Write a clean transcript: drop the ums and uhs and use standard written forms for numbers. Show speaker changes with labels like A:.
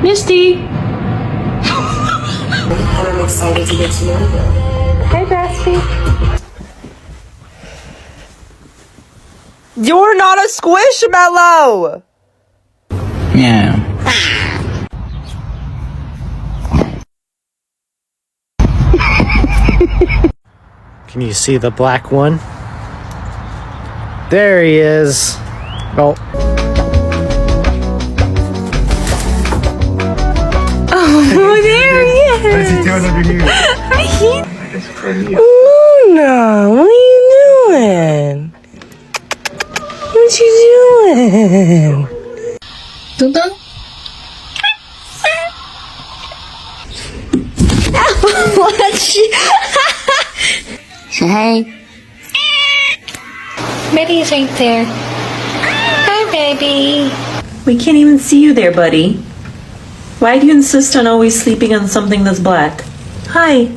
A: Misty.
B: I'm excited to get to know you.
A: Hey, Bestie.
C: You're not a squishmallow!
D: Yeah.
E: Can you see the black one? There he is. Oh.
A: Oh, there he is.
D: What is he doing underneath?
A: Luna, what are you doing? What you doing? Luna? What?
B: Say hey.
A: Baby's right there. Hi, baby.
F: We can't even see you there, buddy. Why do you insist on always sleeping on something that's black? Hi.